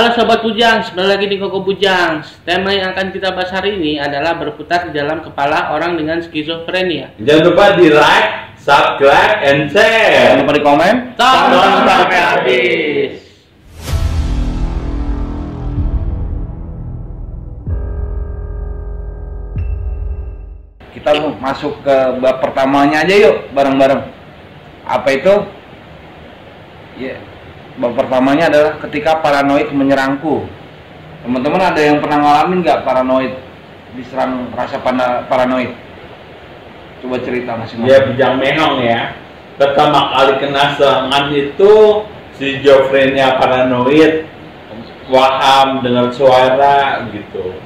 Halo Sobat Bujang, kembali lagi di Koko Bujang. Tema yang akan kita bahas hari ini adalah berputar di dalam kepala orang dengan skizofrenia. Jangan lupa di like, subscribe, and share. Jangan lupa di komen. Tonton sampai habis. Kita masuk ke bab pertamanya aja yuk, bareng-bareng. Apa itu? Ya, bab pertamanya adalah ketika paranoid menyerangku. Teman-teman ada yang pernah ngalamin nggak paranoid, diserang rasa paranoid? Coba cerita masing-masing. Ya, Bujang Menong ya. Pertama kali kena serangan itu skizofrenia paranoid, waham dengan suara gitu.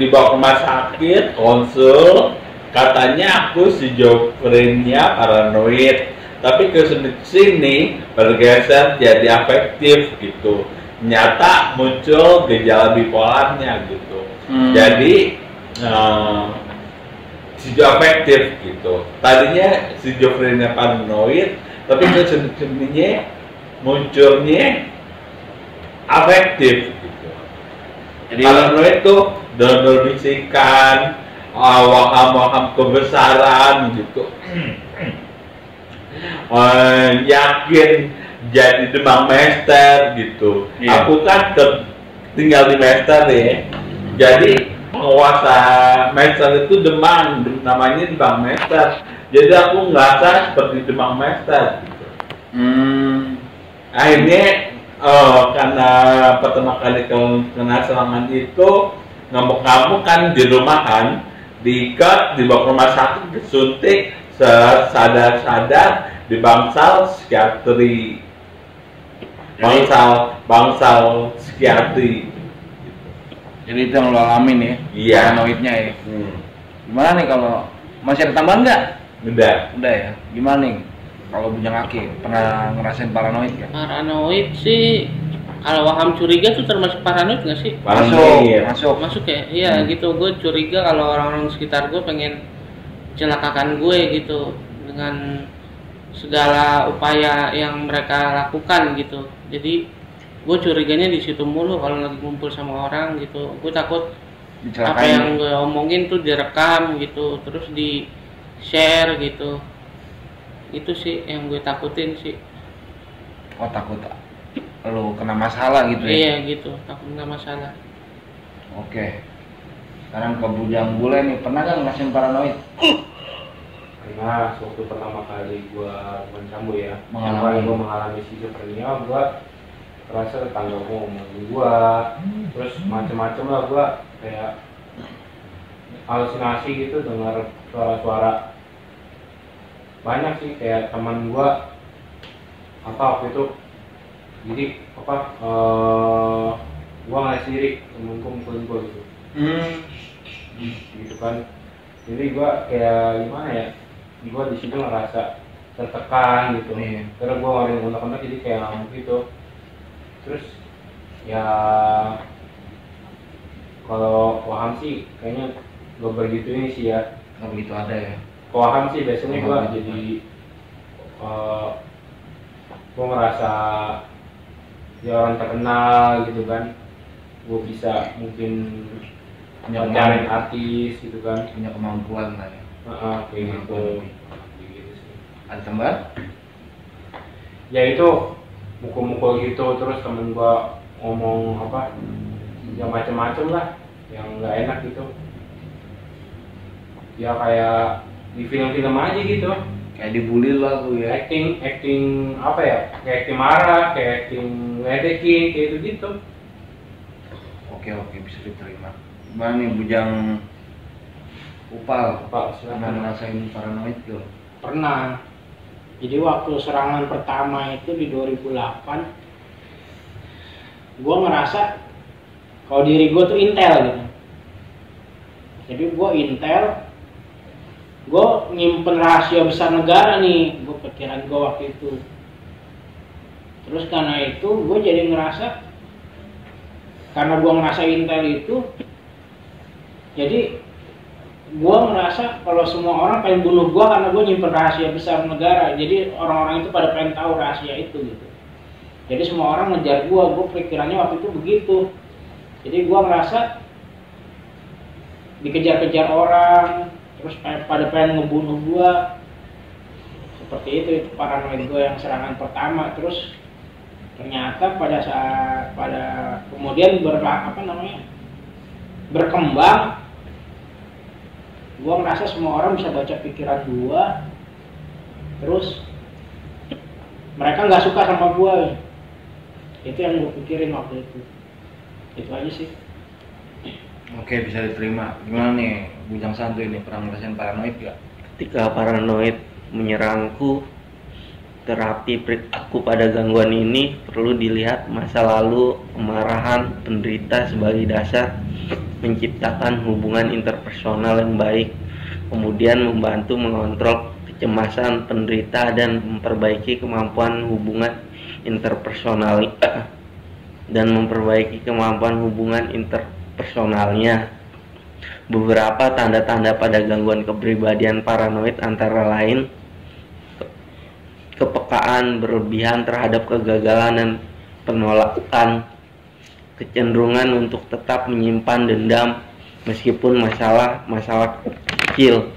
Dibawa ke rumah sakit, konsul, katanya aku skizofrenia paranoid. Tapi kesini bergeser jadi afektif gitu. Nyata muncul gejala bipolarnya gitu. Jadi skizoafektif gitu. Tadinya skizofrenia paranoid, tapi kesininya munculnya afektif gitu. Jadi paranoid tuh donor bisikan, waham-waham kebesaran gitu. Yakin jadi demam mester gitu. Iya. Aku kan tinggal di Mester ya. Jadi penguasa Mester itu demam, namanya demam mester. Jadi aku ngerasa seperti demam mester gitu. Akhirnya karena pertama kali kena serangan itu ngamuk-ngamuk kan di rumahan, diikat, dibawa ke rumah sakit, disuntik, sadar-sadar di bangsal psikiatri, bangsal psikiatri. Jadi itu yang lo alamin ya? Iya. Paranoidnya ya. Gimana nih kalau masih ada tambahan nggak? Udah ya. Gimana nih kalau Bujang Aki pernah ngerasain paranoid nggak? Paranoid sih, kalau waham curiga tuh termasuk paranoid nggak sih? Masuk ya? Iya gitu. Gue curiga kalau orang-orang sekitar gue pengen celakakan gue gitu dengan segala upaya yang mereka lakukan gitu. Jadi gue curiganya di situ mulu kalau lagi ngumpul sama orang gitu. Gue takut apa yang gue omongin tuh direkam gitu, terus di share gitu. Itu sih yang gue takutin sih. Oh, takut lo kena masalah gitu ya? Iya gitu, takut kena masalah. Oke. Sekarang ke Bujang Bule nih, pernah nggak ngerasain paranoid? Karena waktu pertama kali gua mencambu ya, mengalami skizofrenia, gua terasa tetangga gua ngomongin gua, terus macem-macem lah, gua kayak halusinasi gitu, dengar suara-suara banyak sih, kayak teman gua waktu itu, jadi gua ngeliat sendiri temenku mukulin gua gitu. Gitu kan, jadi gua kayak gimana ya, gua di situ ngerasa tertekan gitu. Karena gua ngelakuin kontak-kontak jadi kayak ngamuk gitu. Terus ya kalau waham sih kayaknya gak begitu ini sih ya, Nggak begitu ada ya? waham sih biasanya gua jadi gua ngerasa ya orang terkenal gitu kan, gua bisa mungkin pacarin artis gitu kan, Punya kemampuan lah ya? kayak gitu. Ada tambahan? Ya itu mukul-mukul gitu, terus temen gua ngomong yang macem-macem lah, yang nggak enak gitu. Ya kayak di film-film aja gitu. Kayak dibully lah lu ya? Acting apa ya? Kayak acting marah, kayak acting ngedekin, kayak gitu. Oke, bisa diterima. Gimana nih Bujang Upal? Pernah Silakan. ngerasain paranoid tuh? Pernah. Jadi waktu serangan pertama itu di 2008, gue ngerasa kalau diri gue tuh intel gitu. Jadi gue intel, gue nyimpen rahasia besar negara nih, gue pikiran gue waktu itu. Terus karena itu gue jadi ngerasa, karena gue ngerasa intel itu, jadi gue ngerasa kalau semua orang pengen bunuh gue karena gue nyimpen rahasia besar negara. Jadi orang-orang itu pada pengen tahu rahasia itu gitu. Jadi semua orang ngejar gue pikirannya waktu itu begitu. Jadi gue ngerasa dikejar-kejar orang, terus pada pengen ngebunuh gue. Seperti itu paranoid gue yang serangan pertama. Terus ternyata pada kemudian berkembang, gue ngerasa semua orang bisa baca pikiran gue. Terus mereka nggak suka sama gue. Itu yang gue pikirin waktu itu aja sih. Oke, bisa diterima. Gimana nih Bujang Santuy ini, pernah ngerasain paranoid gak? Ketika paranoid menyerangku, terapi aku pada gangguan ini perlu dilihat masa lalu, kemarahan penderita sebagai dasar menciptakan hubungan interpersonal yang baik, kemudian membantu mengontrol kecemasan penderita dan memperbaiki kemampuan hubungan interpersonalnya. Beberapa tanda-tanda pada gangguan kepribadian paranoid antara lain kepekaan berlebihan terhadap kegagalan dan penolakan, kecenderungan untuk tetap menyimpan dendam meskipun masalah kecil,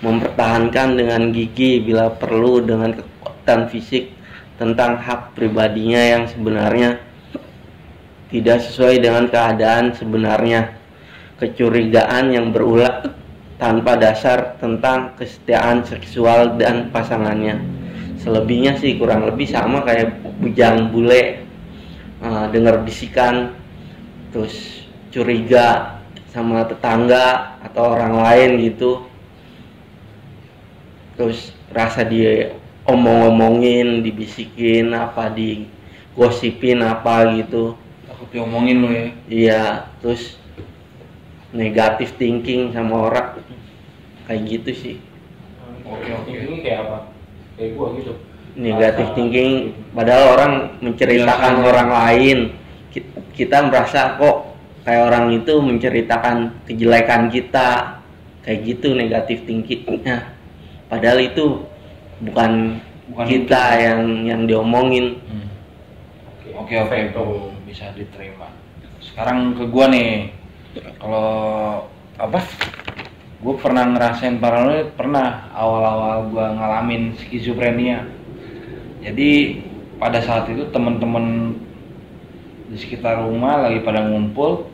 mempertahankan dengan gigih bila perlu dengan kekuatan fisik tentang hak pribadinya yang sebenarnya tidak sesuai dengan keadaan sebenarnya, kecurigaan yang berulang tanpa dasar tentang kesetiaan seksual dan pasangannya. Selebihnya sih kurang lebih sama kayak bujang bule, dengar bisikan, terus curiga sama tetangga atau orang lain gitu, terus rasa dia omong-omongin, dibisikin apa, digosipin apa gitu. Takut diomongin lo ya? Iya, terus negatif thinking sama orang kayak gitu sih. Oke. Ini kayak apa? Kayak gua gitu. Negatif thinking, padahal orang menceritakan orang lain, kita merasa kok kayak orang itu menceritakan kejelekan kita, kayak gitu negatif thinkingnya. Padahal itu bukan kita itu yang diomongin. Oke, itu bisa diterima. Sekarang ke gua nih, kalau gue pernah ngerasain paranoid, pernah awal-awal gue ngalamin skizofrenia. Jadi pada saat itu temen-temen di sekitar rumah lagi pada ngumpul,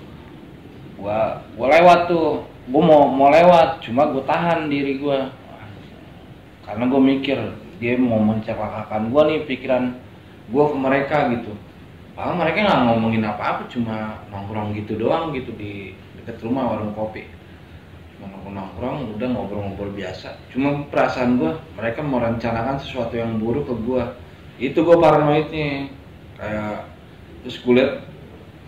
gue lewat tuh, gue mau lewat, cuma gue tahan diri gue karena gue mikir dia mau mencelakakan gue nih, pikiran gue ke mereka gitu. Padahal mereka nggak ngomongin apa-apa, cuma nongkrong gitu doang gitu di dekat rumah warung kopi. Nongkrong udah ngobrol-ngobrol biasa. Cuma perasaan gue mereka mau rencanakan sesuatu yang buruk ke gue. Itu gue paranoidnya. Kayak terus gue liat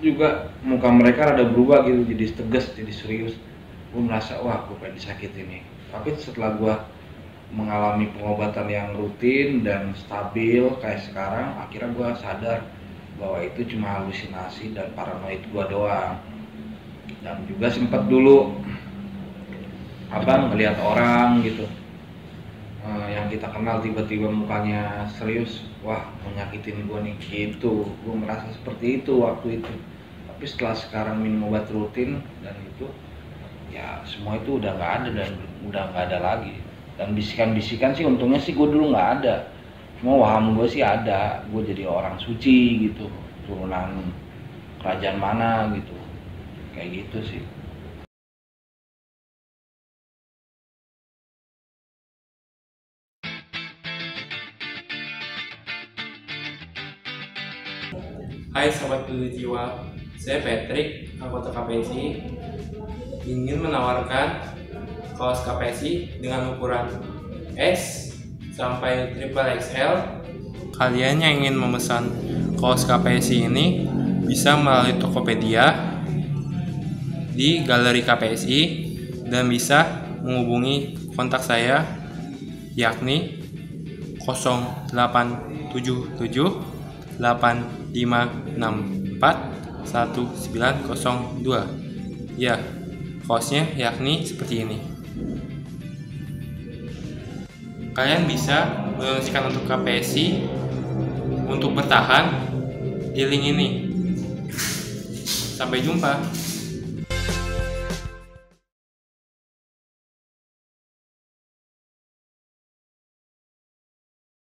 juga muka mereka rada berubah gitu, jadi tegas, jadi serius. Gue merasa wah gue pengen disakitin nih. Tapi setelah gue mengalami pengobatan yang rutin dan stabil kayak sekarang, akhirnya gue sadar bahwa itu cuma halusinasi dan paranoid gue doang. Dan juga sempat dulu ngelihat orang gitu yang kita kenal tiba-tiba mukanya serius, wah mau nyakitin gue nih gitu. Gue merasa seperti itu waktu itu. Tapi setelah sekarang minum obat rutin dan itu ya semua itu udah nggak ada dan udah nggak ada lagi. Dan bisikan-bisikan sih untungnya sih gue dulu nggak ada, cuma waham gue sih ada, gue jadi orang suci gitu, turunan kerajaan mana gitu, kayak gitu sih. Hai Sobat Beli Jiwa, saya Patrick, anggota KPSI, ingin menawarkan kaos KPSI dengan ukuran S sampai XXL. Kalian yang ingin memesan kaos KPSI ini bisa melalui Tokopedia di Galeri KPSI dan bisa menghubungi kontak saya yakni 0877 8564 1902. Ya, kaosnya yakni seperti ini. Kalian bisa mendonasikan untuk KPSI untuk bertahan di link ini. Sampai jumpa.